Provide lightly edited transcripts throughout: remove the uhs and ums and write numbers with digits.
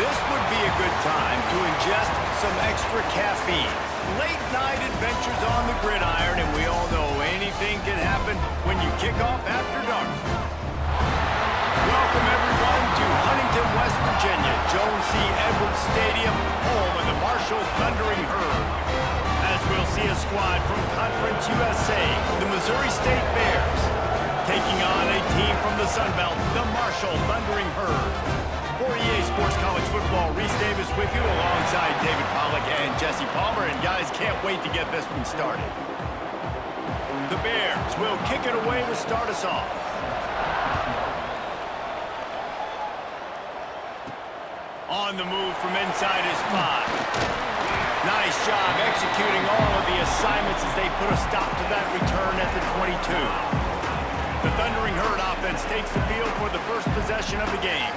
This would be a good time to ingest some extra caffeine. Late night adventures on the gridiron, and we all know anything can happen when you kick off after dark. Welcome everyone to Huntington, West Virginia, Jones C. Edwards Stadium, home of the Marshall Thundering Herd. As we'll see a squad from Conference USA, the Missouri State Bears, taking on a team from the Sun Belt, the Marshall Thundering Herd. For EA Sports College Football, Reese Davis with you alongside David Pollack and Jesse Palmer. And guys, can't wait to get this one started. The Bears will kick it away to start us off. On the move from inside his 5. Nice job executing all of the assignments as they put a stop to that return at the 22. The Thundering Herd offense takes the field for the first possession of the game.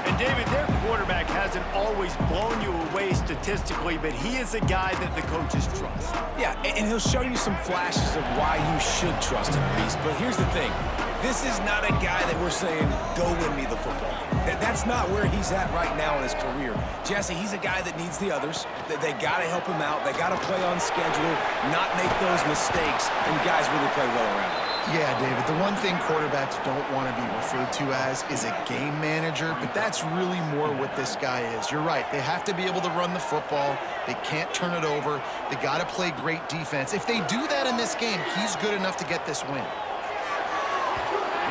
And David, their quarterback hasn't always blown you away statistically, but he is a guy that the coaches trust. Yeah, and he'll show you some flashes of why you should trust him, Reese. But here's the thing. This is not a guy that we're saying, go win me the football. That's not where he's at right now in his career. Jesse, he's a guy that needs the others. They got to help him out. They got to play on schedule, not make those mistakes, and guys really play well around him. Yeah, David, the one thing quarterbacks don't want to be referred to as is a game manager, but that's really more what this guy is. You're right. They have to be able to run the football. They can't turn it over. They got to play great defense. If they do that in this game, he's good enough to get this win.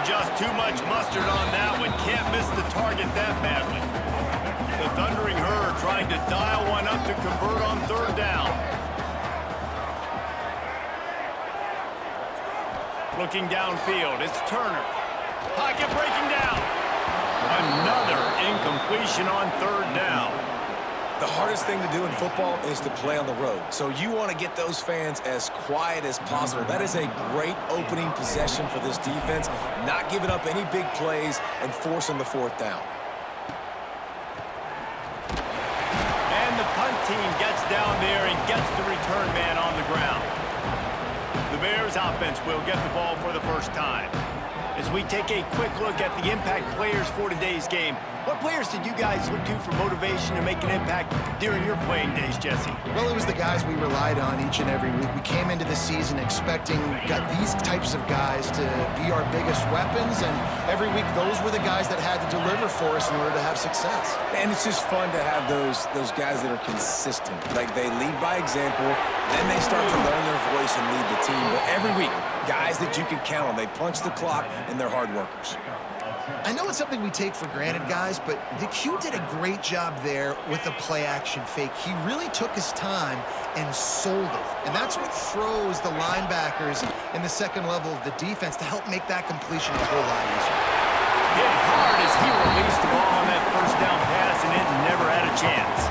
Just too much mustard on that one. Can't miss the target that badly. The Thundering Herd trying to dial one up to convert on third down. Looking downfield, it's Turner. Pocket breaking down. Another incompletion on third down. The hardest thing to do in football is to play on the road. So you want to get those fans as quiet as possible. That is a great opening possession for this defense, not giving up any big plays and forcing the fourth down. And the punt team gets down there and gets the return man on the ground. The Bears offense will get the ball for the first time. As we take a quick look at the impact players for today's game, what players did you guys look to for motivation to make an impact during your playing days, Jesse? Well, it was the guys we relied on each and every week. We came into the season expecting these types of guys to be our biggest weapons, and every week those were the guys that had to deliver for us in order to have success. And it's just fun to have those guys that are consistent. Like, they lead by example, then they start to learn their voice and lead the team. But every week, guys that you can count on. They punch the clock, and they're hard workers. I know it's something we take for granted, guys, but the Q did a great job there with the play-action fake. He really took his time and sold it. And that's what froze the linebackers in the second level of the defense to help make that completion a whole lot easier. Hit hard as he released the ball on that first down pass, and it never had a chance.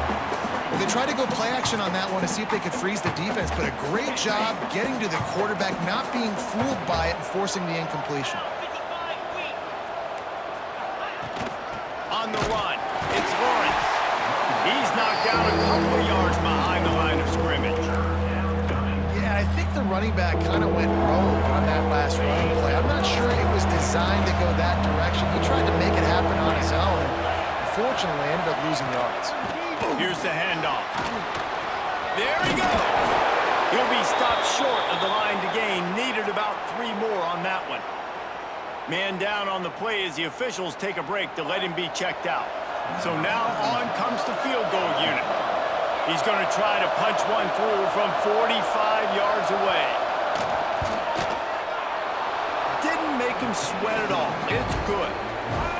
Well, they tried to go play action on that one to see if they could freeze the defense, but a great job getting to the quarterback, not being fooled by it and forcing the incompletion. On the run, it's Lawrence. He's knocked down a couple of yards behind the line of scrimmage. Yeah, I think the running back kind of went rogue on that last running play. I'm not sure it was designed to go that direction. He tried to make it happen on his own. Unfortunately, ended up losing yards. Here's the handoff. There he goes. He'll be stopped short of the line to gain. Needed about 3 more on that one. Man down on the play as the officials take a break to let him be checked out. So now on comes the field goal unit. He's going to try to punch one through from 45 yards away. Didn't make him sweat at all. It's good.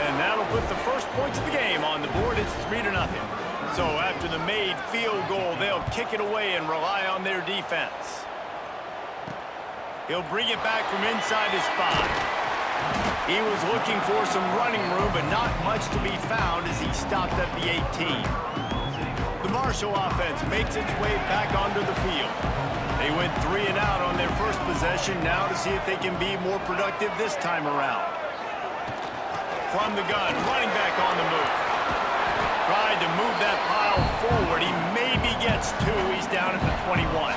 And that'll put the first points of the game on the board. It's 3-0. So after the made field goal, they'll kick it away and rely on their defense. He'll bring it back from inside his 5. He was looking for some running room, but not much to be found as he stopped at the 18. The Marshall offense makes its way back onto the field. They went 3 and out on their first possession, now to see if they can be more productive this time around. From the gun, running back on the move. Tried to move that pile forward. He maybe gets 2. He's down at the 21.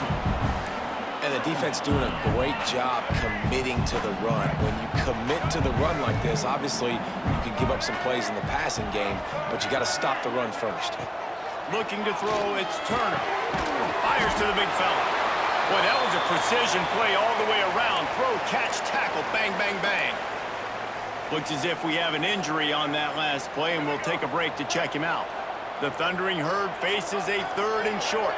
And the defense doing a great job committing to the run. When you commit to the run like this, obviously you can give up some plays in the passing game, but you got to stop the run first. Looking to throw, it's Turner. Fires to the big fella. Boy, that was a precision play all the way around. Throw, catch, tackle, bang, bang, bang. Looks as if we have an injury on that last play, and we'll take a break to check him out. The Thundering Herd faces a 3rd and short.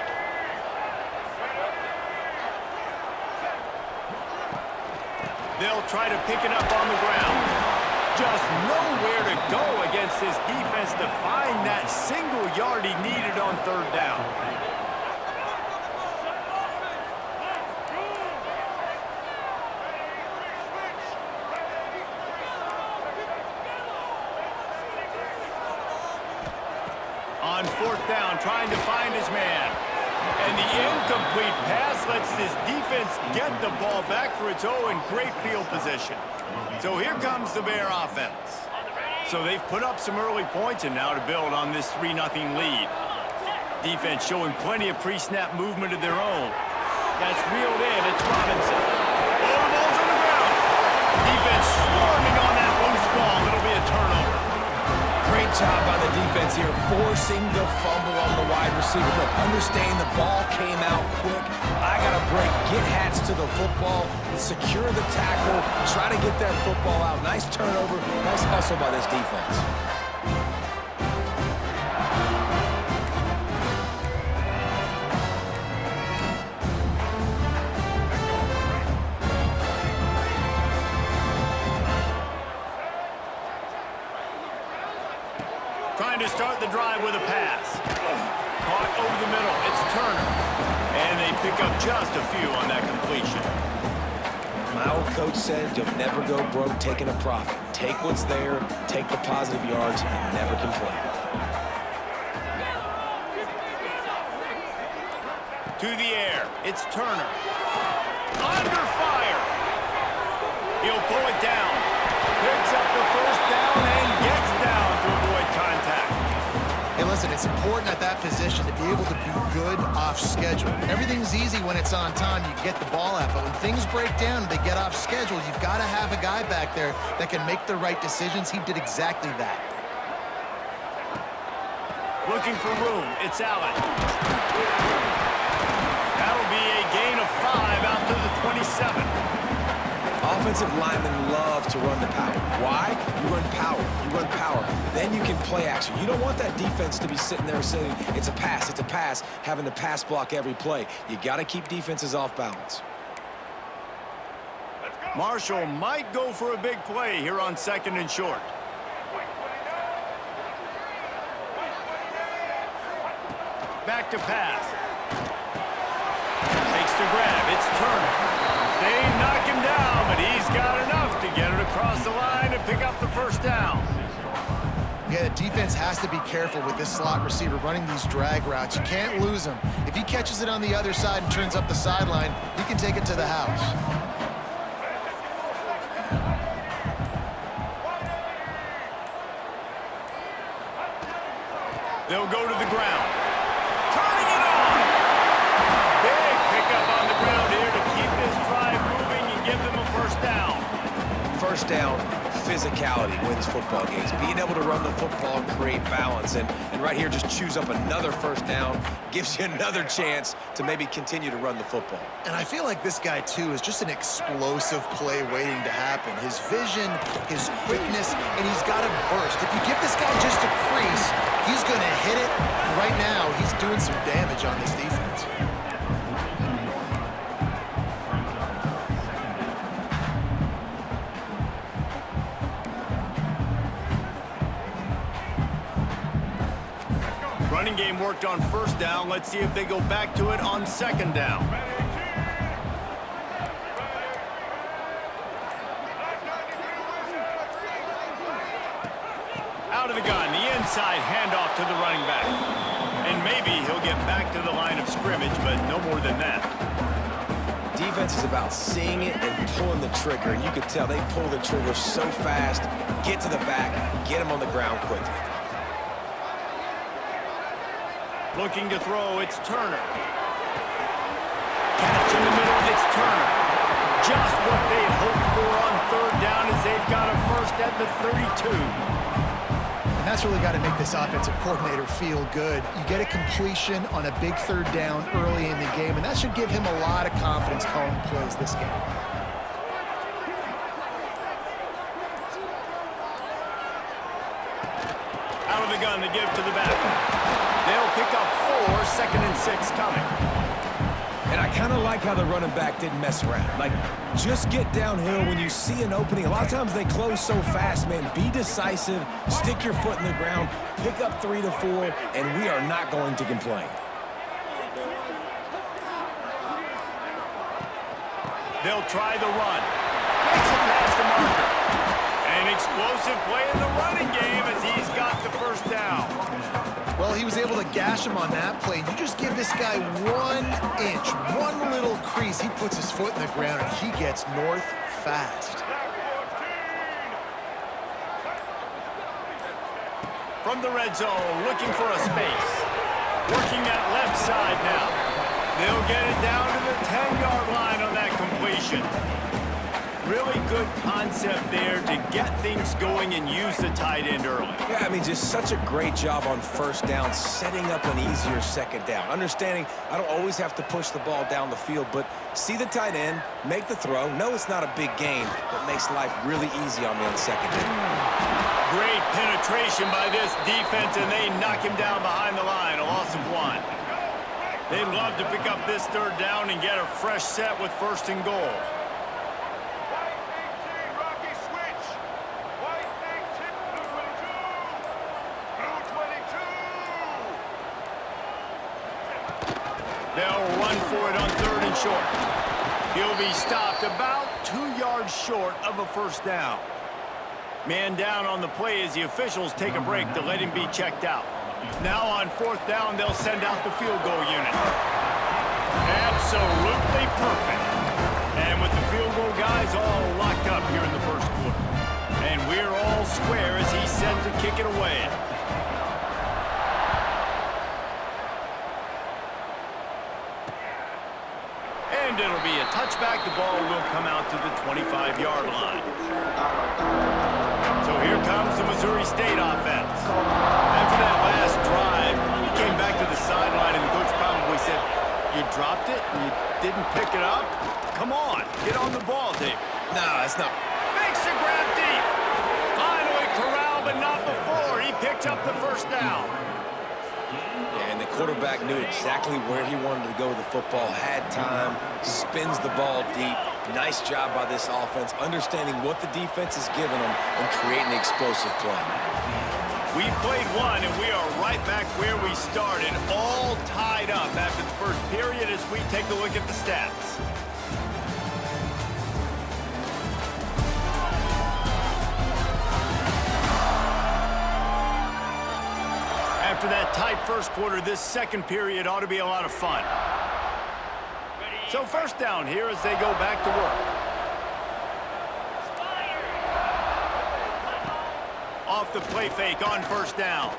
They'll try to pick it up on the ground. Just nowhere to go against this defense to find that single yard he needed on 3rd down. On 4th down, trying to find his man. And the incomplete pass lets this defense get the ball back for its own great field position. So here comes the Bear offense. So they've put up some early points and now to build on this 3-0 lead. Defense showing plenty of pre-snap movement of their own. That's reeled in. It's Robinson. Oh, the ball's on the ground. Defense swarming on that loose ball. It'll be a turnover. Great job by the defense here, forcing the fumble on the wide receiver. Look, understand the ball came out quick. I got to break, get hats to the football, and secure the tackle, try to get that football out. Nice turnover, nice hustle by this defense. Trying to start the drive with a pass. Caught over the middle. It's Turner. And they pick up just a few on that completion. My old coach said you'll never go broke taking a profit. Take what's there, take the positive yards, and never complain. To the air. It's Turner. Under fire. He'll pull it down. Picks up the 1st down and gets down to avoid contact. Hey, listen, it's important at that position to be able to be good off schedule. Everything's easy when it's on time, you get the ball out, but when things break down and they get off schedule, you've got to have a guy back there that can make the right decisions. He did exactly that. Looking for room, it's Allen. That'll be a gain of 5 out to the 27. Offensive linemen love to run the power. Why? You run power. You run power. Then you can play action. You don't want that defense to be sitting there saying, it's a pass, having to pass block every play. You got to keep defenses off balance. Marshall might go for a big play here on 2nd and short. Back to pass. Takes the grab. It's Turner. They knock him down, but he's got enough to get it across the line and pick up the 1st down. Yeah, the defense has to be careful with this slot receiver running these drag routes. You can't lose him. If he catches it on the other side and turns up the sideline, he can take it to the house. They'll go to the ground. Turning it on! Big pickup on the ground here to keep this drive moving and give them a 1st down. 1st down, physicality wins football games. Being able to run the football and create balance. And right here, just choose up another 1st down, gives you another chance to maybe continue to run the football. And I feel like this guy, too, is just an explosive play waiting to happen. His vision, his quickness, and he's got a burst. If you give this guy just a crease, he's going to hit it. Right now, he's doing some damage on this defense. Running game worked on 1st down. Let's see if they go back to it on 2nd down. Out of the gun, the inside handoff to the running back. And maybe he'll get back to the line of scrimmage, but no more than that. Defense is about seeing it and pulling the trigger. And you can tell they pull the trigger so fast, get to the back, get him on the ground quickly. Looking to throw, it's Turner. Catch in the middle, it's Turner. Just what they hoped for on third down as they've got a first at the 32. And that's really got to make this offensive coordinator feel good. You get a completion on a big third down early in the game, and that should give him a lot of confidence calling plays this game. Out of the gun to give to the back. They'll pick up 4, 2nd and 6 coming. And I kind of like how the running back didn't mess around. Like, just get downhill when you see an opening. A lot of times they close so fast, man. Be decisive, stick your foot in the ground, pick up 3 to 4, and we are not going to complain. They'll try the run. Makes it past the marker. An explosive play in the running game as he's got the first down. Well, he was able to gash him on that play. You just give this guy 1 inch, one little crease. He puts his foot in the ground, and he gets north fast. From the red zone, looking for a space. Working that left side now. They'll get it down to the 10-yard line on that completion. Really good concept there to get things going and use the tight end early. Yeah, I mean, just such a great job on first down, setting up an easier second down. Understanding I don't always have to push the ball down the field, but see the tight end, make the throw. No, it's not a big gain, but makes life really easy on me on second down. Great penetration by this defense, and they knock him down behind the line, a loss of 1. They'd love to pick up this third down and get a fresh set with 1st and goal. They'll run for it on 3rd and short. He'll be stopped about 2 yards short of a first down. Man down on the play as the officials take a break to let him be checked out. Now on 4th down, they'll send out the field goal unit. Absolutely perfect. And with the field goal guys all locked up here in the first quarter. And we're all square as he's set to kick it away. And it'll be a touchback. The ball will come out to the 25-yard line. So here comes the Missouri State offense. After that last drive, he came back to the sideline, and the coach probably said, "You dropped it and you didn't pick it up? Come on, get on the ball, Dave." No, it's not. Makes the grab deep. Finally corralled, but not before. He picked up the first down. And the quarterback knew exactly where he wanted to go with the football, had time, spins the ball deep. Nice job by this offense, understanding what the defense is giving them and creating the explosive play. We've played one, and we are right back where we started, all tied up after the first period as we take a look at the stats. After that tight first quarter, this second period ought to be a lot of fun. So first down here as they go back to work. Off the play fake on first down.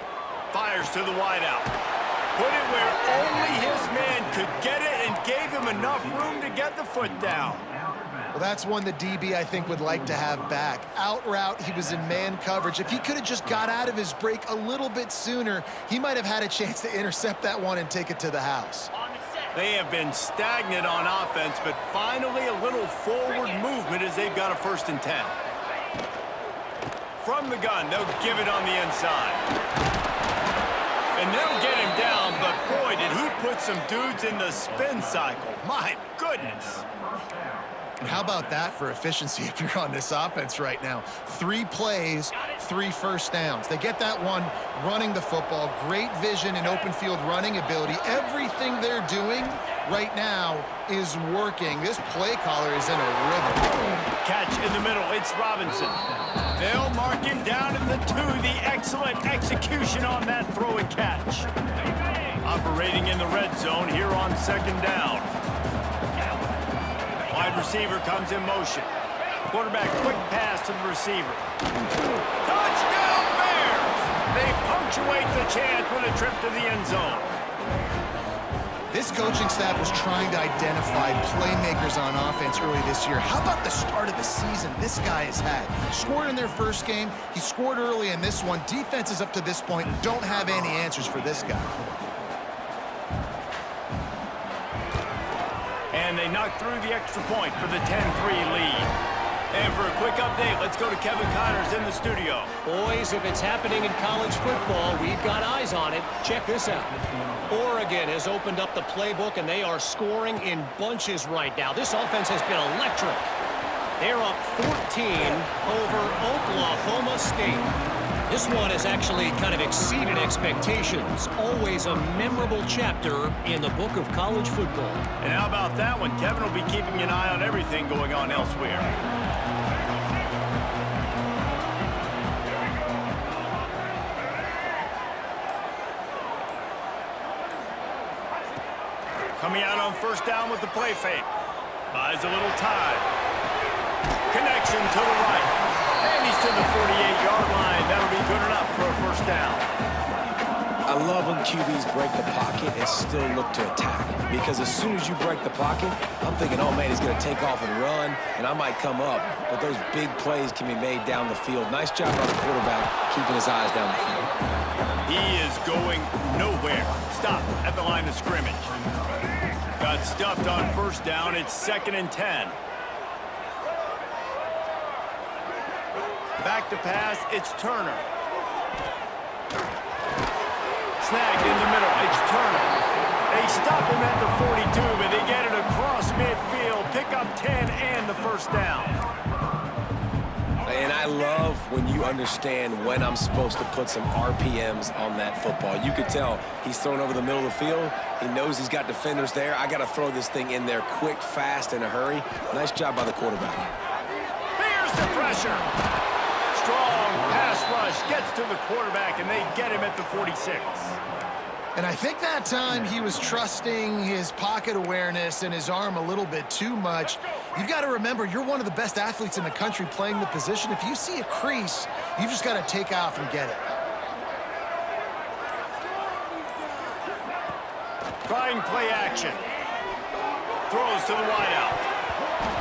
Fires to the wideout. Put it where only his man could get it and gave him enough room to get the foot down. Well, that's one the DB, I think, would like to have back. Out route, he was in man coverage. If he could have just got out of his break a little bit sooner, he might have had a chance to intercept that one and take it to the house. They have been stagnant on offense, but finally a little forward movement as they've got a 1st and 10. From the gun, they'll give it on the inside. And they'll get him down, but boy, did he put some dudes in the spin cycle. My goodness. And how about that for efficiency if you're on this offense right now? 3 plays, 3 first downs. They get that one running the football. Great vision and open field running ability. Everything they're doing right now is working. This play caller is in a rhythm. Catch in the middle. It's Robinson. They'll mark him down at the 2. The excellent execution on that throw and catch. Operating in the red zone here on 2nd down. Wide receiver comes in motion. Quarterback quick pass to the receiver. Touchdown Bears! They punctuate the chance with a trip to the end zone. This coaching staff was trying to identify playmakers on offense early this year. How about the start of the season this guy has had? Scored in their first game. He scored early in this one. Defenses up to this point don't have any answers for this guy. And they knocked through the extra point for the 10-3 lead. And for a quick update, let's go to Kevin Connors in the studio. Boys, if it's happening in college football, we've got eyes on it. Check this out. Oregon has opened up the playbook, and they are scoring in bunches right now. This offense has been electric. They're up 14 over Oklahoma State. This one has actually kind of exceeded expectations. Always a memorable chapter in the book of college football. And how about that one? Kevin will be keeping an eye on everything going on elsewhere. Coming out on first down with the play fake. Buys a little time. Connection to the right. And he's to the 48-yard line. That'll be good enough for a first down. I love when QBs break the pocket and still look to attack. Because as soon as you break the pocket, I'm thinking, oh, man, he's going to take off and run, and I might come up. But those big plays can be made down the field. Nice job by the quarterback keeping his eyes down the field. He is going nowhere. Stop at the line of scrimmage. Got stuffed on first down. It's 2nd and 10. Back to pass. It's Turner. Snagged in the middle. It's Turner. They stop him at the 42, but they get it across midfield. Pick up 10 and the first down. And I love when you understand when I'm supposed to put some RPMs on that football. You could tell he's thrown over the middle of the field. He knows he's got defenders there. I got to throw this thing in there quick, fast, in a hurry. Nice job by the quarterback. Here's the pressure. Strong pass rush gets to the quarterback, and they get him at the 46. And I think that time he was trusting his pocket awareness and his arm a little bit too much. You've got to remember, you're one of the best athletes in the country playing the position. If you see a crease, you've just got to take off and get it. Trying play action. Throws to the wideout.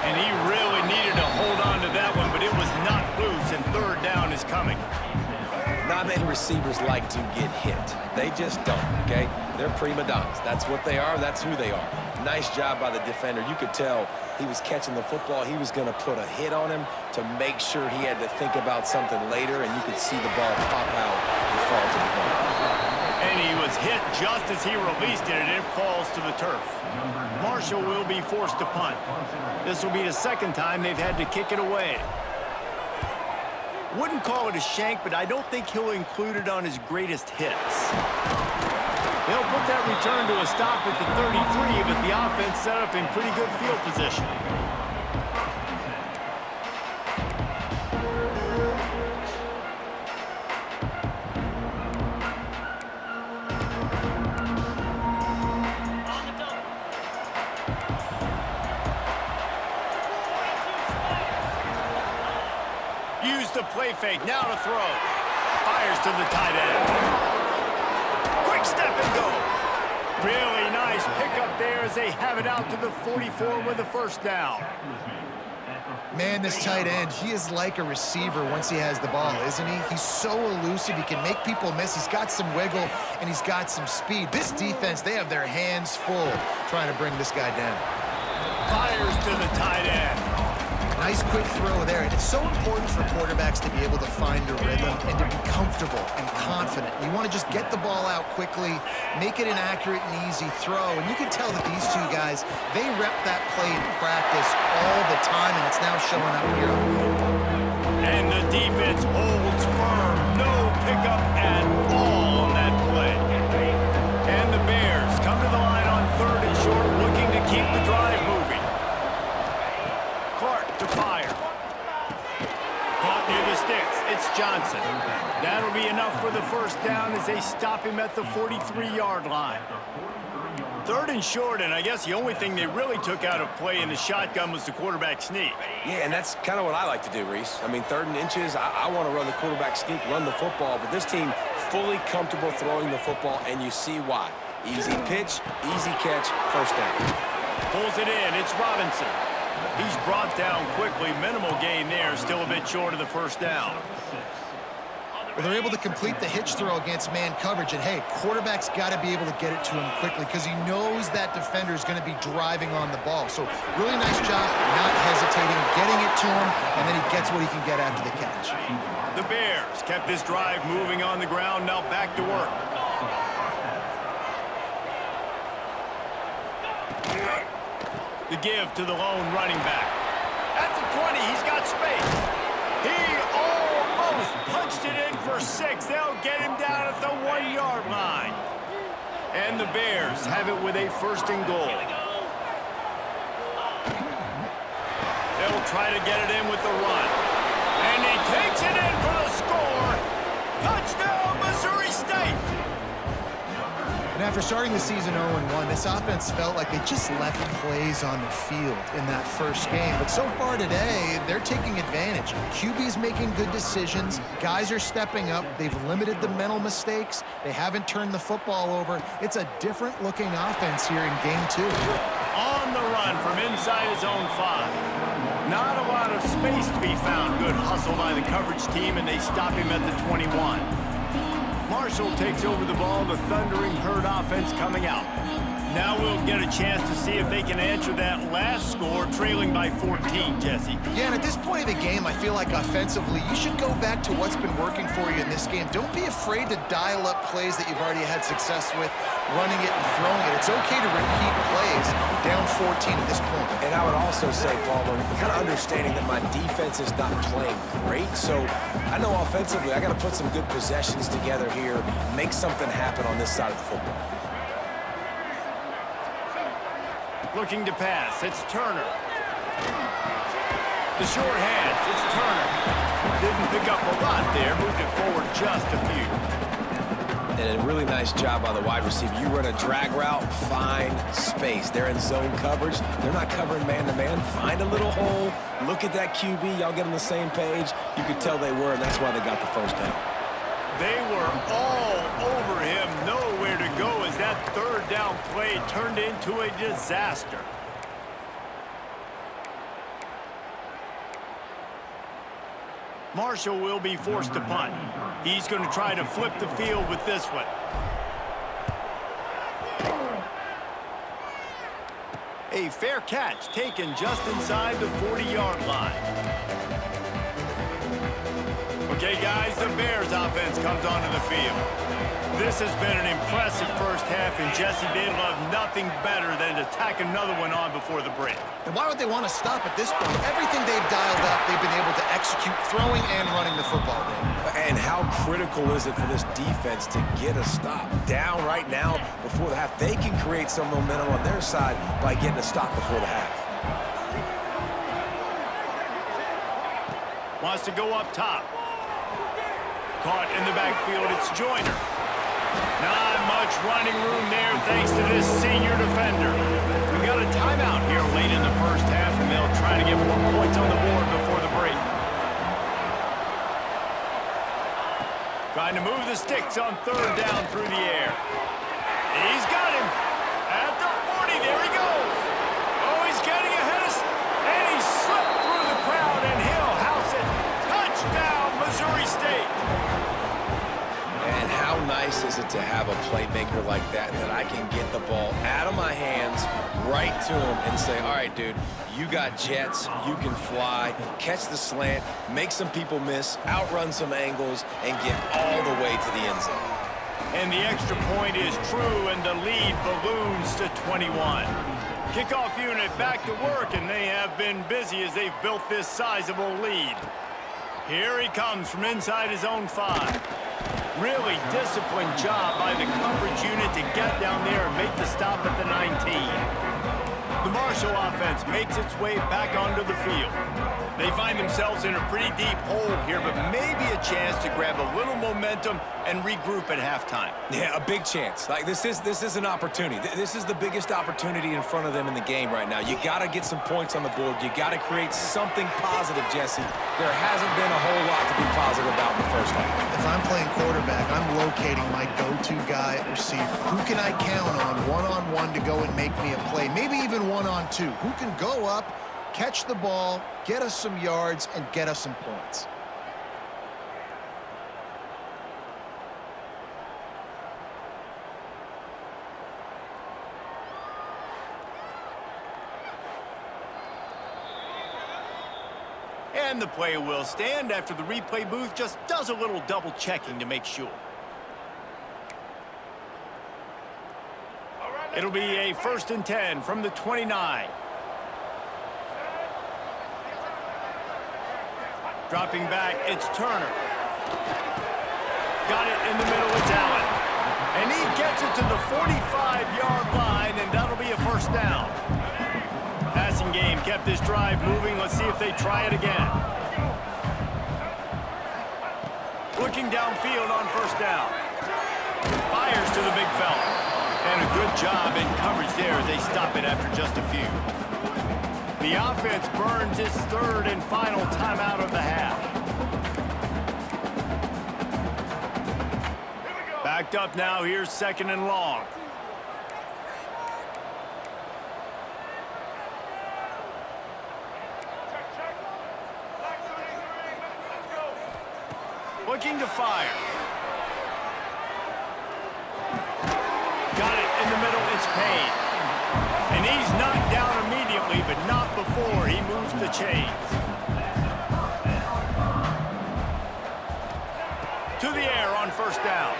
And he really needed to hold on to that one, but it was not loose, and third down is coming. Not many receivers like to get hit. They just don't, okay? They're prima donnas. That's what they are. That's who they are. Nice job by the defender. You could tell he was catching the football. He was going to put a hit on him to make sure he had to think about something later, and you could see the ball pop out and fall to the ground. And he was hit just as he released it, and it falls to the turf. Marshall will be forced to punt. This will be the second time they've had to kick it away. Wouldn't call it a shank, but I don't think he'll include it on his greatest hits. They'll put that return to a stop at the 33, but the offense set up in pretty good field position. Use the play fake, now to throw. Fires to the tight end. Quick step and go. Really nice pickup there as they have it out to the 44 with a first down. Man, this tight end, he is like a receiver once he has the ball, isn't he? He's so elusive, he can make people miss. He's got some wiggle, and he's got some speed. This defense, they have their hands full trying to bring this guy down. Fires to the tight end. Nice quick throw there. And it's so important for quarterbacks to be able to find a rhythm and to be comfortable and confident. You want to just get the ball out quickly, make it an accurate and easy throw. And you can tell that these two guys, they rep that play in practice all the time, and it's now showing up here. And the defense holds firm. No pickup at all on that play. And the Bears come to the line on 3rd and short, looking to keep the drive moving. Clark to fire. Caught near the sticks. It's Johnson. That'll be enough for the first down as they stop him at the 43-yard line. 3rd and short, and I guess the only thing they really took out of play in the shotgun was the quarterback sneak. Yeah, and that's kind of what I like to do, Reese. I mean, 3rd and inches, I want to run the quarterback sneak, run the football, but this team fully comfortable throwing the football, and you see why. Easy pitch, easy catch, first down. Pulls it in. It's Robinson. He's brought down quickly. Minimal gain there. Still a bit short of the first down. Well, they're able to complete the hitch throw against man coverage. And, hey, quarterback's got to be able to get it to him quickly because he knows that defender is going to be driving on the ball. So really nice job not hesitating, getting it to him, and then he gets what he can get after the catch. The Bears kept this drive moving on the ground. Now back to work. The give to the lone running back. At the 20, he's got space. He almost punched it in for 6. They'll get him down at the 1-yard line. And the Bears have it with a first and goal. They'll try to get it in with the run. And he takes it in for the score. Touchdown, Missouri State. And after starting the season 0-1, this offense felt like they just left plays on the field in that first game. But so far today, they're taking advantage. QB's making good decisions. Guys are stepping up. They've limited the mental mistakes. They haven't turned the football over. It's a different-looking offense here in Game 2. On the run from inside his own 5. Not a lot of space to be found. Good hustle by the coverage team, and they stop him at the 21. Marshall takes over the ball, the thundering herd offense coming out. Now we'll get a chance to see if they can answer that last score, trailing by 14, Jesse. Yeah, and at this point of the game, I feel like offensively, you should go back to what's been working for you in this game. Don't be afraid to dial up plays that you've already had success with, running it and throwing it. It's okay to repeat plays down 14 at this point. And I would also say, Palmer, kind of understanding that my defense is not playing great, so I know offensively I got to put some good possessions together here, make something happen on this side of the football. Looking to pass, it's Turner. The short hands, it's Turner. Didn't pick up a lot there, moved it forward just a few. And a really nice job by the wide receiver. You run a drag route, find space. They're in zone coverage. They're not covering man-to-man. Find a little hole. Look at that QB. Y'all get on the same page. You could tell they were, and that's why they got the first down. They were all over him, nowhere to go as that third down play turned into a disaster. Marshall will be forced to punt. He's going to try to flip the field with this one. A fair catch taken just inside the 40-yard line. Okay, guys, the Bears offense comes onto the field. This has been an impressive first half, and Jesse, they love nothing better than to tack another one on before the break. And why would they want to stop at this point? Everything they've dialed up, they've been able to execute throwing and running the football game. And how critical is it for this defense to get a stop? Down right now before the half. They can create some momentum on their side by getting a stop before the half. Wants to go up top. Caught in the backfield, it's Joyner. Not much running room there thanks to this senior defender. We got a timeout here late in the first half, and they'll try to get more points on the board before the break. Trying to move the sticks on third down through the air. He's got him. At the 40, there he goes. Oh, he's getting ahead of... And he slipped through the crowd, and he'll house it. Touchdown, Missouri State. And how nice is it to have a playmaker like that I can get the ball out of my hands right to him and say, all right, dude, you got jets, you can fly, catch the slant, make some people miss, outrun some angles, and get all the way to the end zone. And the extra point is true, and the lead balloons to 21. Kickoff unit back to work, and they have been busy as they've built this sizable lead. Here he comes from inside his own 5. Really disciplined job by the coverage unit to get down there and make the stop at the 19. The Marshall offense makes its way back onto the field. They find themselves in a pretty deep hole here, but maybe a chance to grab a little momentum and regroup at halftime. Yeah, a big chance. Like, this is an opportunity. This is the biggest opportunity in front of them in the game right now. You got to get some points on the board. You got to create something positive, Jesse. There hasn't been a whole lot to be positive about in the first half. If I'm playing quarterback, I'm locating my go-to guy at receiver. Who can I count on one-on-one to go and make me a play? Maybe even one-on-two. Who can go up, catch the ball, get us some yards, and get us some points? And the play will stand after the replay booth just does a little double checking to make sure. It'll be a 1st and 10 from the 29. Dropping back, it's Turner. Got it in the middle, it's Allen. And he gets it to the 45-yard line, and that'll be a 1st down. Passing game kept this drive moving. Let's see if they try it again. Looking downfield on 1st down. Fires to the big fella. And a good job in coverage there as they stop it after just a few. The offense burns its 3rd and final timeout of the half. Backed up now, here's 2nd and long. Looking to fire. Got it in the middle, it's Payne. And he's knocked down immediately, but not before he moves the chains. To the air on 1st down.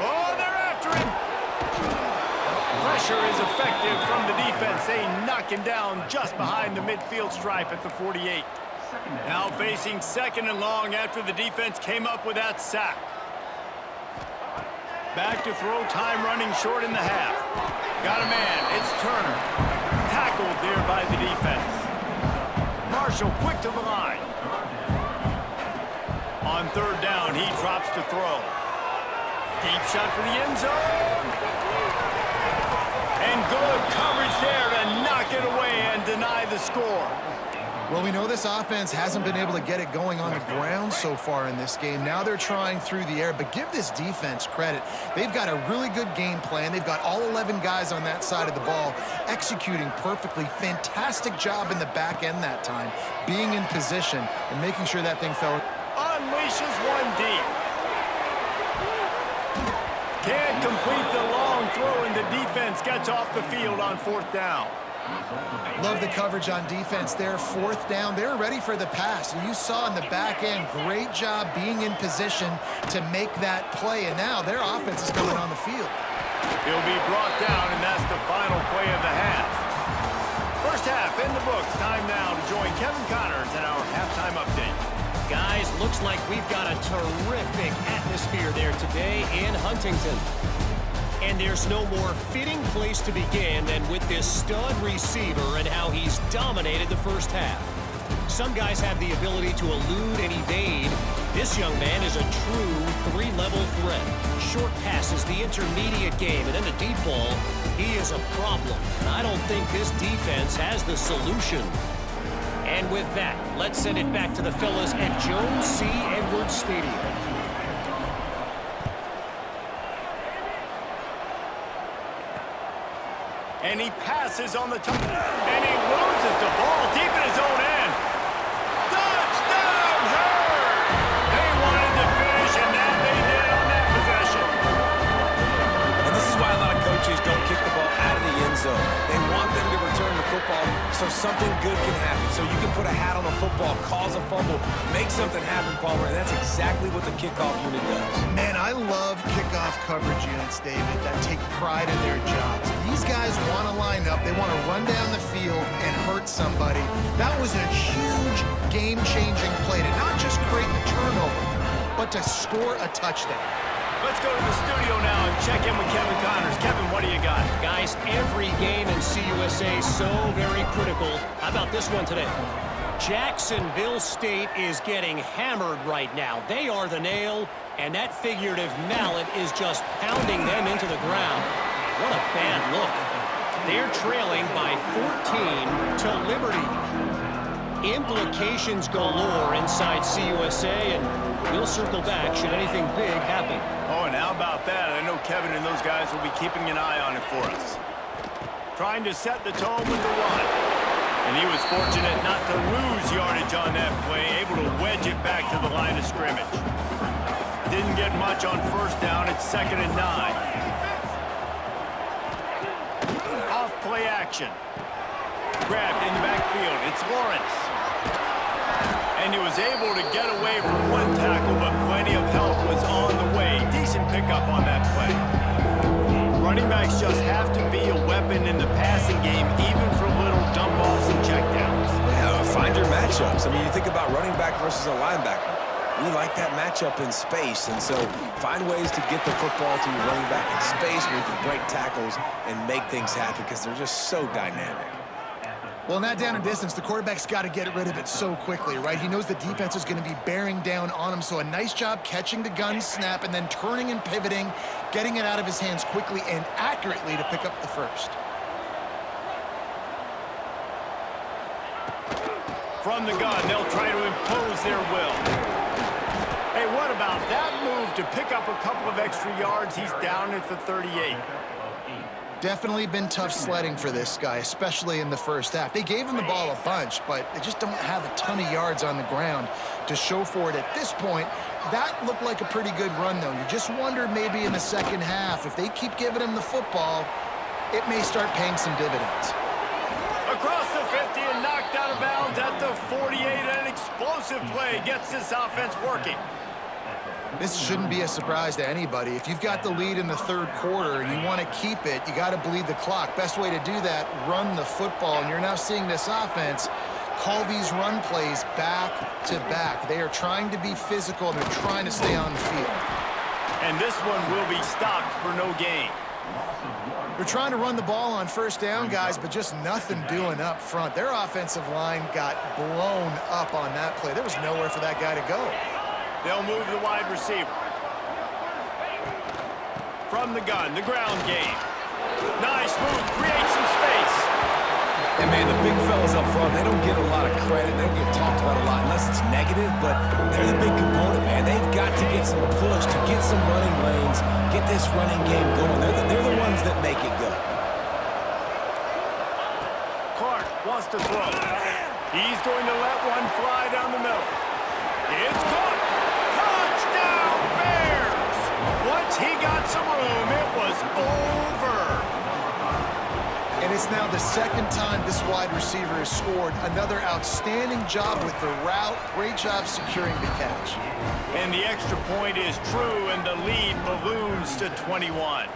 Oh, they're after him. Pressure is effective from the defense. They knock him down just behind the midfield stripe at the 48. Now facing 2nd and long after the defense came up with that sack. Back to throw, time running short in the half. Got a man, it's Turner. Tackled there by the defense. Marshall quick to the line. On 3rd down, he drops to throw. Deep shot for the end zone. And good coverage there to knock it away and deny the score. Well, we know this offense hasn't been able to get it going on the ground so far in this game. Now they're trying through the air, but give this defense credit. They've got a really good game plan. They've got all 11 guys on that side of the ball executing perfectly. Fantastic job in the back end that time, being in position and making sure that thing fell. Unleashes one deep. Can't complete the long throw, and the defense gets off the field on 4th down. Love the coverage on defense there. 4th down, they're ready for the pass. You saw in the back end, great job being in position to make that play, and now their offense is coming on the field. He'll be brought down, and that's the final play of the half. 1st half in the books. Time now to join Kevin Connors in our halftime update. Guys, looks like we've got a terrific atmosphere there today in Huntington. And there's no more fitting place to begin than with this stud receiver and how he's dominated the 1st half. Some guys have the ability to elude and evade. This young man is a true 3-level threat. Short passes, the intermediate game, and then the deep ball. He is a problem, and I don't think this defense has the solution. And with that, let's send it back to the fellas at Jones C. Edwards Stadium. And he passes on the top. And he loses the ball deep in his own end. Touchdown, Herd! They wanted to finish, and that they did on that possession. And this is why a lot of coaches don't kick the ball out of the end zone. They want them to return the football so something good can happen. So you can put a hat on the football, cause a fumble, make something happen, Palmer. And that's exactly what the kickoff unit does. Man, I love kickoff coverage units, David, that take pride in their jobs. These guys want to line up. They want to run down the field and hurt somebody. That was a huge game-changing play to not just create the turnover, but to score a touchdown. Let's go to the studio now and check in with Kevin Connors. Kevin, what do you got? Guys, every say so very critical. How about this one today? Jacksonville State is getting hammered right now. They are the nail, and that figurative mallet is just pounding them into the ground. What a bad look. They're trailing by 14 to Liberty. Implications galore inside CUSA, and we'll circle back should anything big happen. Oh, and how about that? I know Kevin and those guys will be keeping an eye on it for us. Trying to set the tone with the run. And he was fortunate not to lose yardage on that play, able to wedge it back to the line of scrimmage. Didn't get much on first down. It's 2nd and 9. Off play action. Grabbed in the backfield. It's Lawrence. And he was able to get away from one tackle, but plenty of help was on the way. Decent pickup on that play. Running backs just have to be a weapon in the passing game, even for little dump-offs and checkdowns. Yeah, find your matchups. I mean, you think about running back versus a linebacker. We like that matchup in space, and so find ways to get the football to your running back in space where you can break tackles and make things happen because they're just so dynamic. Well, in that down and distance, the quarterback's got to get rid of it so quickly, right? He knows the defense is going to be bearing down on him, so a nice job catching the gun snap and then turning and pivoting, getting it out of his hands quickly and accurately to pick up the first. From the gun, they'll try to impose their will. Hey, what about that move to pick up a couple of extra yards? He's down at the 38. Definitely been tough sledding for this guy, especially in the first half. They gave him the ball a bunch, but they just don't have a ton of yards on the ground to show for it at this point. That looked like a pretty good run, though. You just wonder maybe in the second half, if they keep giving him the football, it may start paying some dividends. Across the 50 and knocked out of bounds at the 48. An explosive play gets this offense working. This shouldn't be a surprise to anybody. If you've got the lead in the third quarter and you want to keep it, you got to bleed the clock. Best way to do that, run the football. And you're now seeing this offense call these run plays back to back. They are trying to be physical. They're trying to stay on the field. And this one will be stopped for no gain. They're trying to run the ball on first down, guys, but just nothing doing up front. Their offensive line got blown up on that play. There was nowhere for that guy to go. They'll move the wide receiver. From the gun, the ground game. Nice move, creates some space. And man, the big fellas up front, they don't get a lot of credit. They don't get talked about a lot unless it's negative, but they're the big component, man. They've got to get some push, to get some running lanes, get this running game going. They're the ones that make it go. Clark wants to throw. He's going to let one fly down the middle. It's caught. Touchdown, Bears! Once he got some room, it was over. And it's now the second time this wide receiver has scored. Another outstanding job with the route. Great job securing the catch. And the extra point is true, and the lead balloons to 21.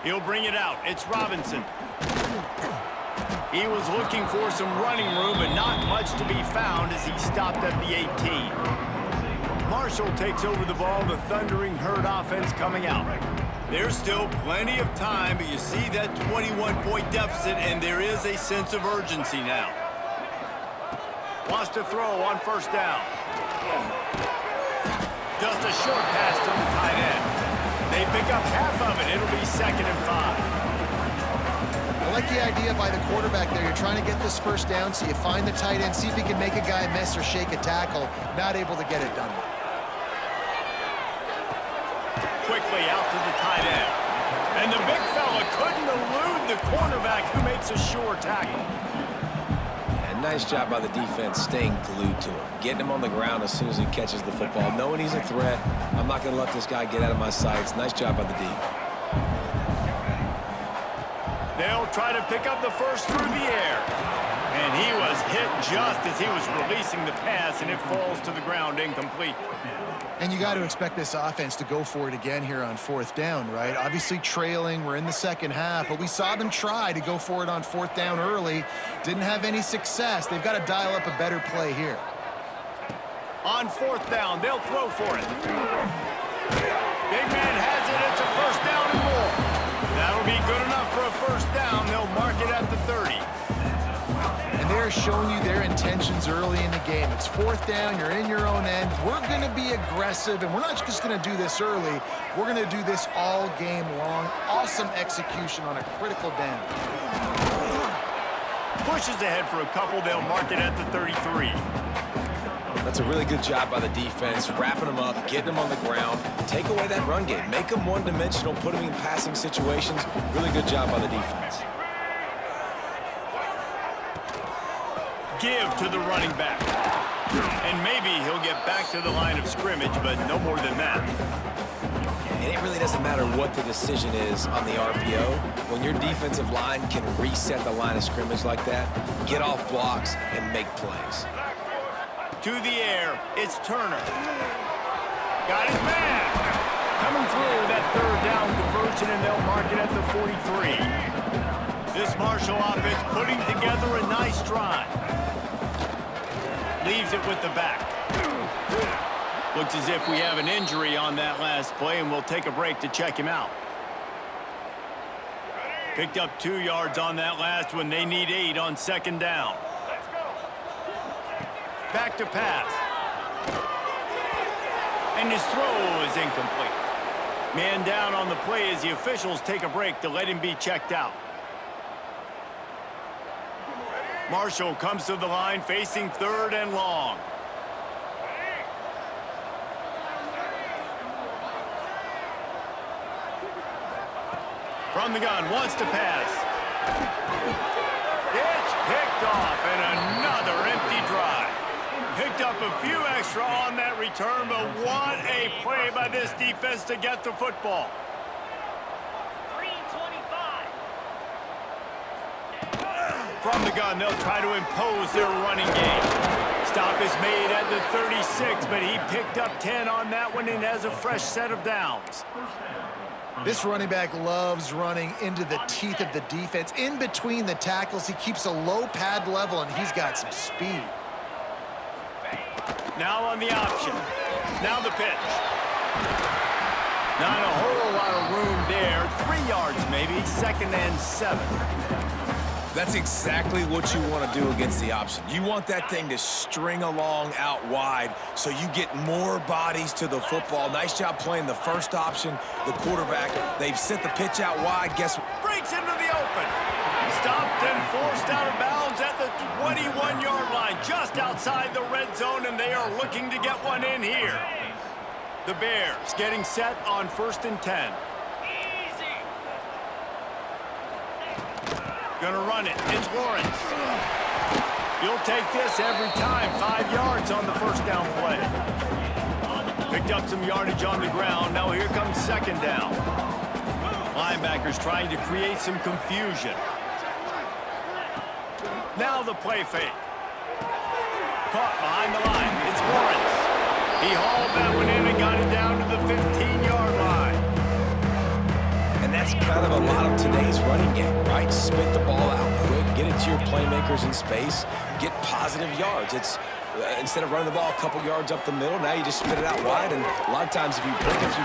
He'll bring it out. It's Robinson. He was looking for some running room, but not much to be found as he stopped at the 18. Marshall takes over the ball, the Thundering Herd offense coming out. There's still plenty of time, but you see that 21-point deficit, and there is a sense of urgency now. Wants to throw on first down. Just a short pass to the tight end. They pick up half of it. It'll be 2nd and 5. I like the idea by the quarterback there. You're trying to get this first down, so you find the tight end, see if he can make a guy miss or shake a tackle. Not able to get it done. Quickly out to the tight end. And the big fella couldn't elude the cornerback who makes a sure tackle. And nice job by the defense staying glued to him. Getting him on the ground as soon as he catches the football. Knowing he's a threat, I'm not going to let this guy get out of my sights. Nice job by the D. They'll try to pick up the first through the air. And he was hit just as he was releasing the pass, and it falls to the ground incomplete. And you got to expect this offense to go for it again here on fourth down, right? Obviously trailing, we're in the second half, but we saw them try to go for it on fourth down early. Didn't have any success. They've got to dial up a better play here. On fourth down, they'll throw for it. Big man has it. It's a first down and more. That'll be good enough for a first down. They'll mark it at the 30. And they're showing you their intentions early in the game. It's fourth down. You're in your own end. We're going to be aggressive, and we're not just going to do this early. We're going to do this all game long. Awesome execution on a critical down. Pushes ahead for a couple. They'll mark it at the 33. That's a really good job by the defense, wrapping them up, getting them on the ground. Take away that run game. Make them one-dimensional, put them in passing situations. Really good job by the defense. Give to the running back. And maybe he'll get back to the line of scrimmage, but no more than that. And it really doesn't matter what the decision is on the RPO. When your defensive line can reset the line of scrimmage like that, get off blocks and make plays. To the air, it's Turner. Got his man. Coming through that third down conversion, and they'll mark it at the 43. This Marshall offense putting together a nice drive. Leaves it with the back. Looks as if we have an injury on that last play, and we'll take a break to check him out. Picked up 2 yards on that last one. They need 8 on second down. Back to pass. And his throw is incomplete. Man down on the play as the officials take a break to let him be checked out. Marshall comes to the line facing third and long. From the gun, wants to pass. It's picked off, and another empty drive. Picked up a few extra on that return, but what a play by this defense to get the football. 3:25. From the gun, they'll try to impose their running game. Stop is made at the 36, but he picked up 10 on that one and has a fresh set of downs. This running back loves running into the teeth of the defense. In between the tackles, he keeps a low pad level, and he's got some speed. Now on the option. Now the pitch. Not a whole lot of room there. 3 yards maybe, second and 7. That's exactly what you want to do against the option. You want that thing to string along out wide so you get more bodies to the football. Nice job playing the first option, the quarterback. They've sent the pitch out wide. Guess what? Breaks into the open. Stopped and forced out of bounds at the 21-yard line, just outside the red zone, and they are looking to get one in here. The Bears getting set on 1st and 10. Gonna run it. It's Lawrence. You'll take this every time. 5 yards on the first down play. Picked up some yardage on the ground. Now here comes second down. Linebackers trying to create some confusion. Now the play fake. Caught behind the line. It's Lawrence. He hauled that one in and got it down to the 15-yard line. And that's kind of a lot of today's running game, right? Spit the ball out quick, get it to your playmakers in space, get positive yards. It's instead of running the ball a couple yards up the middle, now you just spit it out wide, and a lot of times if you break a few...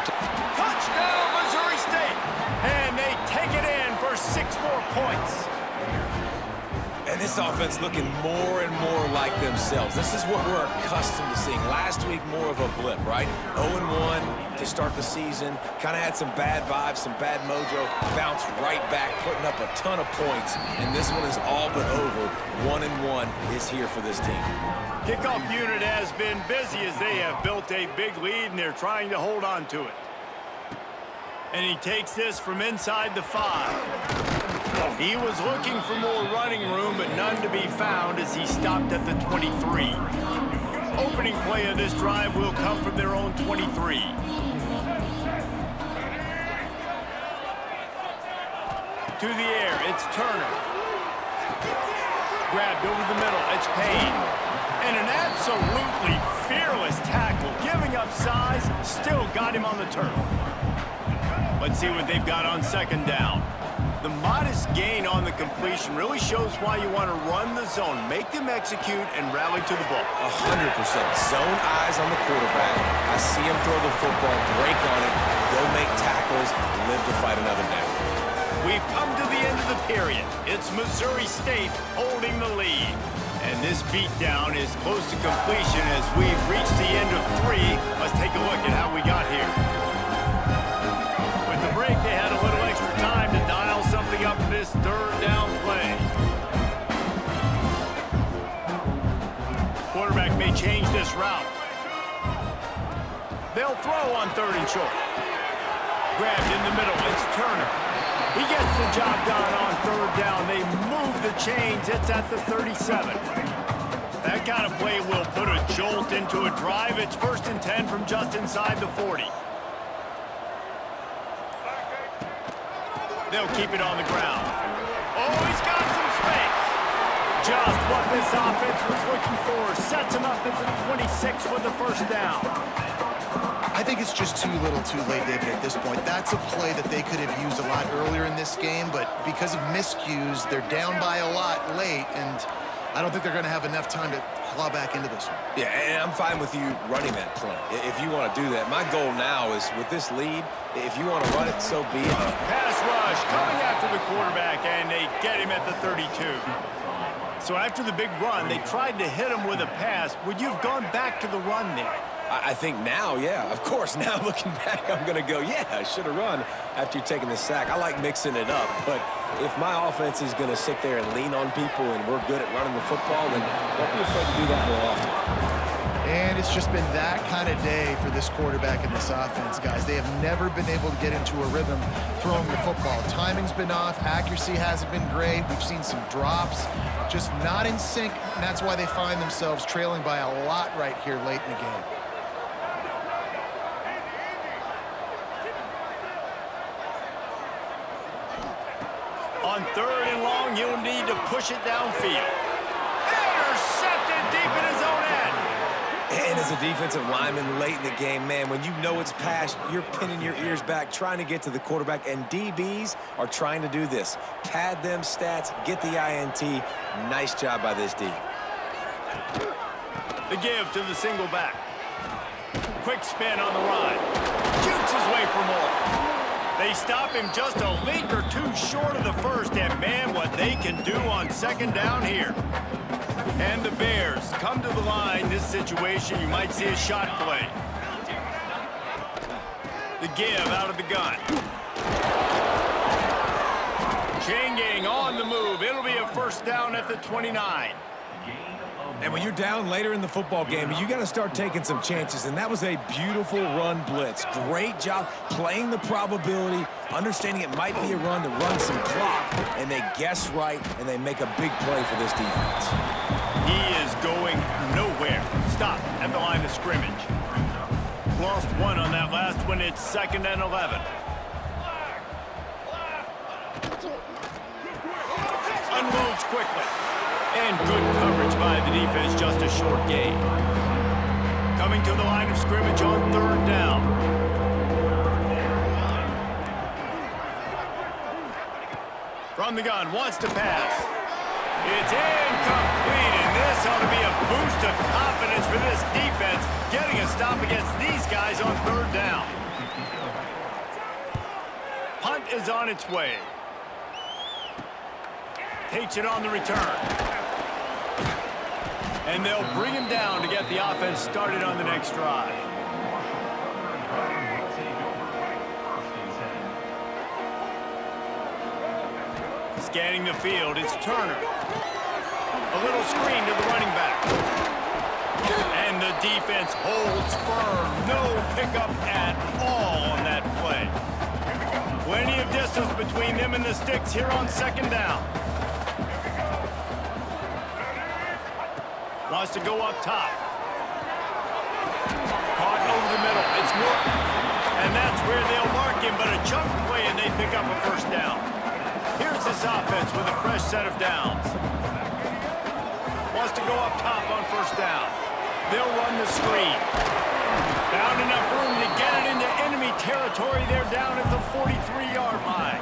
Touchdown, Missouri State! And they take it in for 6 more points. And this offense looking more and more like themselves. This is what we're accustomed to seeing. Last week, more of a blip, right? 0-1 to start the season. Kind of had some bad vibes, some bad mojo. Bounced right back, putting up a ton of points. And this one is all but over. 1-1 is here for this team. Kickoff unit has been busy as they have built a big lead, and they're trying to hold on to it. And he takes this from inside the 5. He was looking for more running room, but none to be found as he stopped at the 23. Opening play of this drive will come from their own 23. To the air, it's Turner. Grabbed over the middle, it's Payne. And an absolutely fearless tackle, giving up size, still got him on the turf. Let's see what they've got on second down. The modest gain on the completion really shows why you want to run the zone, make them execute, and rally to the ball. 100%. Zone eyes on the quarterback. I I see him throw the football, break on it, go make tackles, live to fight another down. We've come to the end of the period. It's Missouri State holding the lead. And this beatdown is close to completion as we've reached the end of 3. Let's take a look at how we got here. With the break, they had a little extra time to dial something up for this third down play. Quarterback may change this route. They'll throw on 3rd and short. Grabbed in the middle, it's Turner. He gets the job done on 3rd down. They move the chains. It's at the 37. That kind of play will put a jolt into a drive. It's 1st and 10 from just inside the 40. They'll keep it on the ground. Oh, he's got some space. Just what this offense was looking for. Sets him up at the 26 with the 1st down. I think it's just too little too late, David, at this point. That's a play that they could have used a lot earlier in this game, but because of miscues, they're down by a lot late, and I don't think they're going to have enough time to claw back into this one. Yeah, and I'm fine with you running that play if you want to do that. My goal now is with this lead, if you want to run it, so be it. Pass rush coming after the quarterback, and they get him at the 32. So after the big run, they tried to hit him with a pass. Would you have gone back to the run there? I think now, yeah, of course. Now looking back, I'm going to go, yeah, I should have run after taking the sack. I like mixing it up, but if my offense is going to sit there and lean on people and we're good at running the football, then don't be afraid to do that more often. And it's just been that kind of day for this quarterback and this offense, guys. They have never been able to get into a rhythm throwing the football. Timing's been off. Accuracy hasn't been great. We've seen some drops, just not in sync, and that's why they find themselves trailing by a lot right here late in the game. On 3rd and long, you'll need to push it downfield. Intercepted deep in his own end. And as a defensive lineman late in the game, man, when you know it's past, you're pinning your ears back, trying to get to the quarterback, and DBs are trying to do this. Pad them stats, get the INT. Nice job by this D. The give to the single back. Quick spin on the ride. Shoots his way for more. They stop him just a league or 2 short of the 1st, and man, what they can do on 2nd down here. And the Bears come to the line. This situation, you might see a shot play. The give out of the gun. Chain gang on the move. It'll be a 1st down at the 29. And when you're down later in the football game, you got to start taking some chances, and that was a beautiful run blitz. Great job playing the probability, understanding it might be a run to run some clock, and they guess right, and they make a big play for this defense. He is going nowhere. Stop at the line of scrimmage. Lost 1 on that last one. It's 2nd and 11. Unloads quickly. And good coverage by the defense, just a short gain. Coming to the line of scrimmage on 3rd down. From the gun, wants to pass. It's incomplete, and this ought to be a boost of confidence for this defense, getting a stop against these guys on 3rd down. Punt is on its way. Takes it on the return. And they'll bring him down to get the offense started on the next drive. Scanning the field, it's Turner. A little screen to the running back. And the defense holds firm. No pickup at all on that play. Plenty of distance between them and the sticks here on 2nd down. Wants to go up top. Caught over the middle. It's Norton. And that's where they'll mark him, but a chunk play, and they pick up a 1st down. Here's this offense with a fresh set of downs. Wants to go up top on 1st down. They'll run the screen. Found enough room to get it into enemy territory. They're down at the 43-yard line.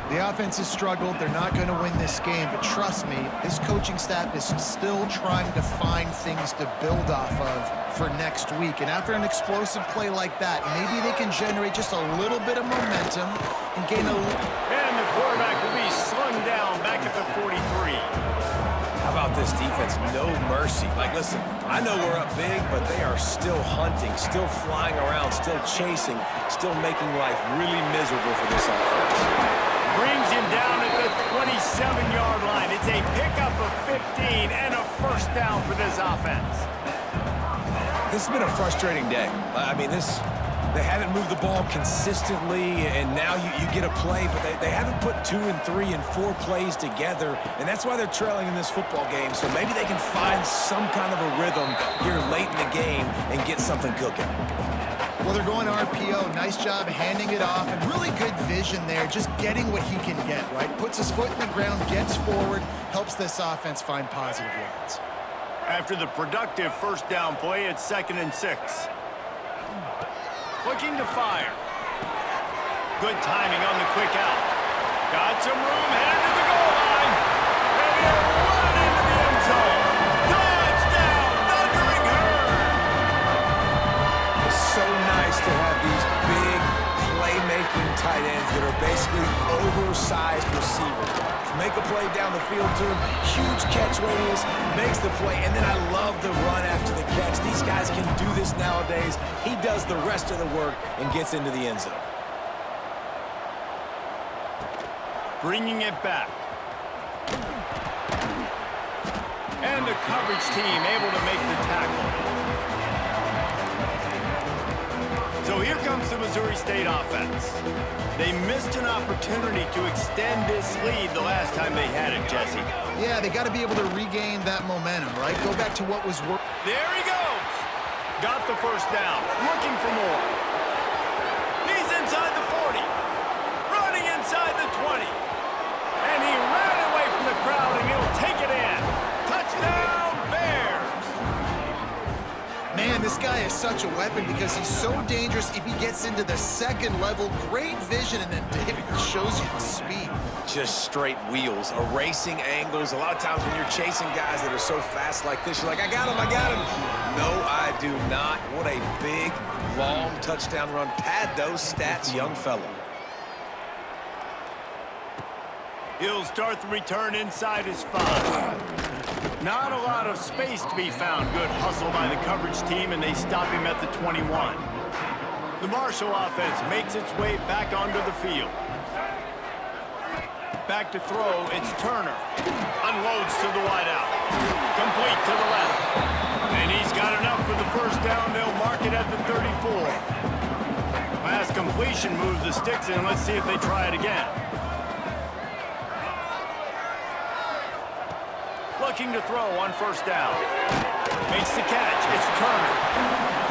The offense has struggled. They're not going to win this game, but trust me, this coaching staff is still trying to find things to build off of for next week. And after an explosive play like that, maybe they can generate just a little bit of momentum and gain a... And the quarterback will be slung down back at the 43. How about this defense? No mercy. Like, listen, I know we're up big, but they are still hunting, still flying around, still chasing, still making life really miserable for this offense. Brings him down at the 27-yard line. It's a pickup of 15 and a first down for this offense. This has been a frustrating day. I mean, they haven't moved the ball consistently, and now you get a play, but they haven't put 2 and 3 and 4 plays together, and that's why they're trailing in this football game. So maybe they can find some kind of a rhythm here late in the game and get something cooking. Well, they're going RPO. Nice job handing it off, and really good vision there, just getting what he can get, right? Puts his foot in the ground, gets forward, helps this offense find positive yards. After the productive first down play, it's 2nd and 6. Looking to fire. Good timing on the quick out. Got some room, headed to the goal line. And he'll run into the end zone. Touchdown, Thundering Herd! It's so nice to have these big playmaking tight ends that are basically oversized receivers. Make a play down the field to him, huge catch radius, makes the play, and then I love the run after the catch. These guys can do this nowadays. He does the rest of the work and gets into the end zone. Bringing it back. And the coverage team able to make the tackle. So here comes the Missouri State offense. They missed an opportunity to extend this lead the last time they had it, Jesse. Yeah, they got to be able to regain that momentum, right? Go back to what was working. There he goes. Got the first down. Looking for more. He's inside the 40. Running inside the 20. And he ran away from the crowd, and he'll take it in. Touchdown, Bears. Man, this guy is such a weapon because he's so dangerous if he gets into the second level. Great vision, and then David shows you the speed. Just straight wheels, erasing angles. A lot of times when you're chasing guys that are so fast like this, you're like, I got him, I got him. No, I do not. What a big, long touchdown run. Pad those stats, young fellow. He'll start the return inside his 5. Not a lot of space to be found. Good hustle by the coverage team, and they stop him at the 21. The Marshall offense makes its way back onto the field. Back to throw, it's Turner. Unloads to the wideout. Complete to the left. And he's got enough for the first down. They'll mark it at the 34. Pass completion moves the sticks in. Let's see if they try it again. Looking to throw on first down. Makes the catch. It's Turner.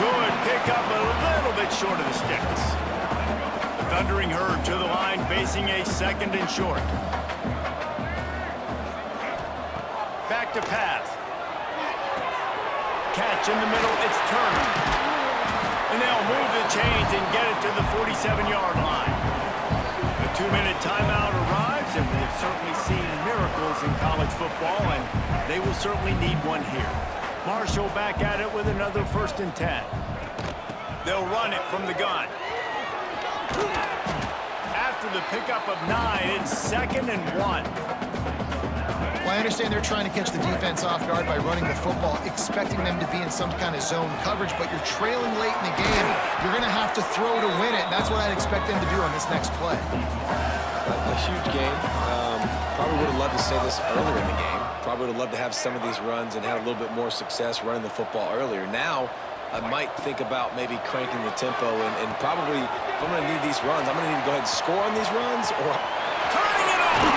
Good pickup, a little bit short of the sticks. The Thundering Herd to the line, facing a 2nd and short. Back to pass. Catch in the middle. It's Turner. And they'll move the chains and get it to the 47-yard line. The 2-minute timeout arrives, and we've certainly seen miracles in college football, and they will certainly need one here. Marshall back at it with another 1st and 10. They'll run it from the gun. After the pickup of 9, it's 2nd and 1. Well, I understand they're trying to catch the defense off guard by running the football, expecting them to be in some kind of zone coverage, but you're trailing late in the game. You're going to have to throw to win it, and that's what I'd expect them to do on this next play. A huge game. Probably would have loved to say this earlier in the game. Probably would have loved to have some of these runs and have a little bit more success running the football earlier. Now, I might think about maybe cranking the tempo and probably, if I'm going to need these runs, I'm going to need to go ahead and score on these runs or... Turning it on!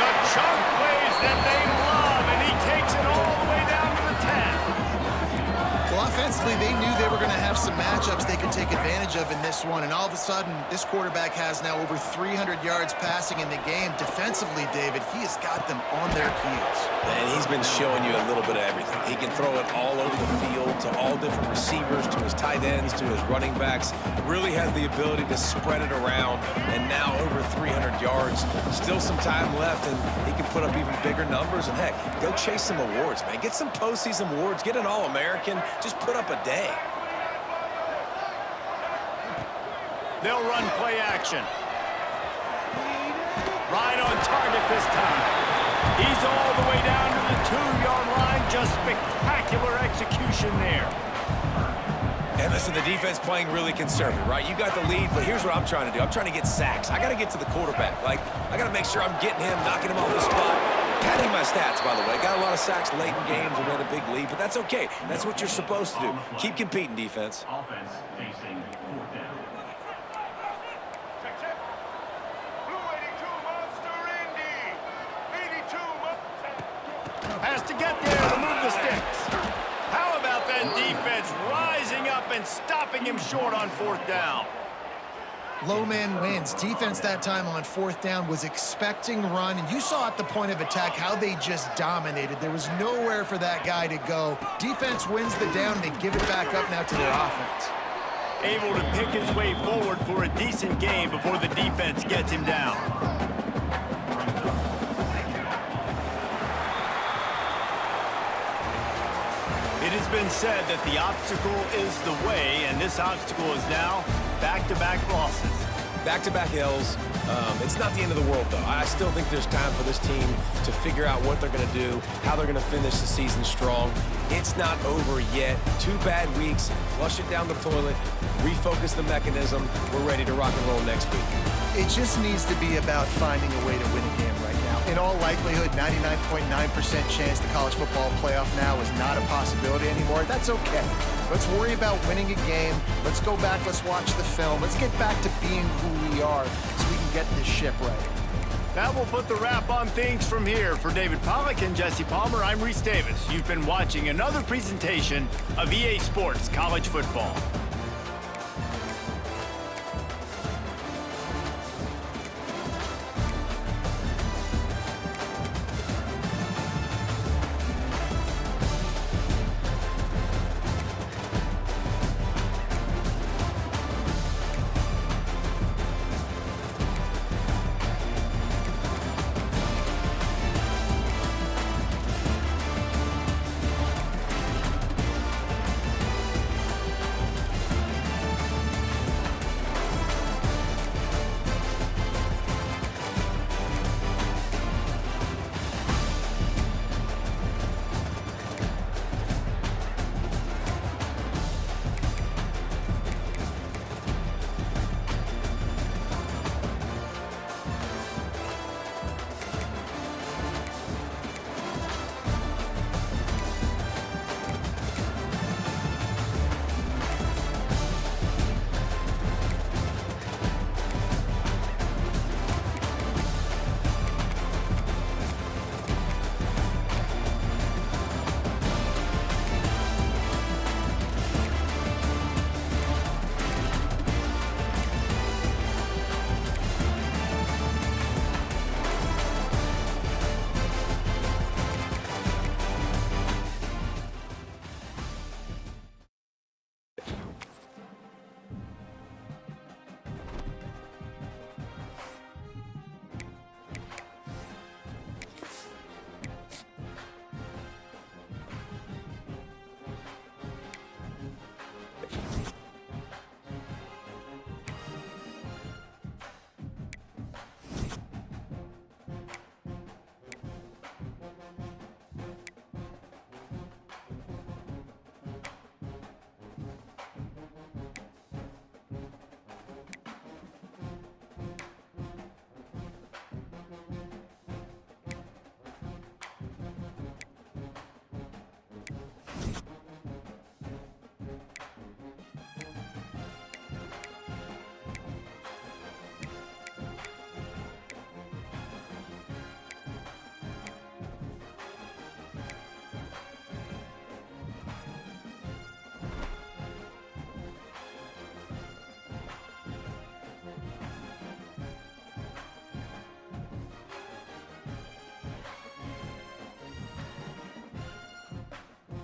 The chunk plays that they love, and he takes it all the way down to the 10. Well, defensively, they knew they were going to have some matchups they could take advantage of in this one, and all of a sudden, this quarterback has now over 300 yards passing in the game. Defensively, David, he has got them on their heels. And he's been showing you a little bit of everything. He can throw it all over the field to all different receivers, to his tight ends, to his running backs. Really has the ability to spread it around, and now over 300 yards. Still some time left, and he can put up even bigger numbers. And heck, go chase some awards, man. Get some postseason awards. Get an All-American. Just put up a day. They'll run play action. Right on target this time. He's all the way down to the 2-yard line. Just spectacular execution there. And listen, the defense playing really conservative, right? You got the lead, but here's what I'm trying to do. I'm trying to get sacks. I got to get to the quarterback. Like, I got to make sure I'm getting him, knocking him off the spot. Padding my stats, by the way. Got a lot of sacks late in games. We had a big lead, but that's okay. That's what you're supposed to do. Keep competing, defense. Offense facing fourth down. Has to get there to move the sticks. How about that defense rising up and stopping him short on fourth down? Low man wins. Defense that time on fourth down was expecting run, and you saw at the point of attack how they just dominated. There was nowhere for that guy to go. Defense wins the down, and they give it back up now to their offense. Able to pick his way forward for a decent game before the defense gets him down. It has been said that the obstacle is the way, and this obstacle is now back-to-back losses. Back-to-back L's. It's not the end of the world, though. I still think there's time for this team to figure out what they're going to do, how they're going to finish the season strong. It's not over yet. 2 bad weeks. Flush it down the toilet. Refocus the mechanism. We're ready to rock and roll next week. It just needs to be about finding a way to win a game right now. In all likelihood, 99.9% chance the college football playoff now is not a possibility anymore. That's okay. Let's worry about winning a game. Let's go back. Let's watch the film. Let's get back to being who we are so we can get this ship right. That will put the wrap on things from here. For David Pollack and Jesse Palmer, I'm Reese Davis. You've been watching another presentation of EA Sports College Football.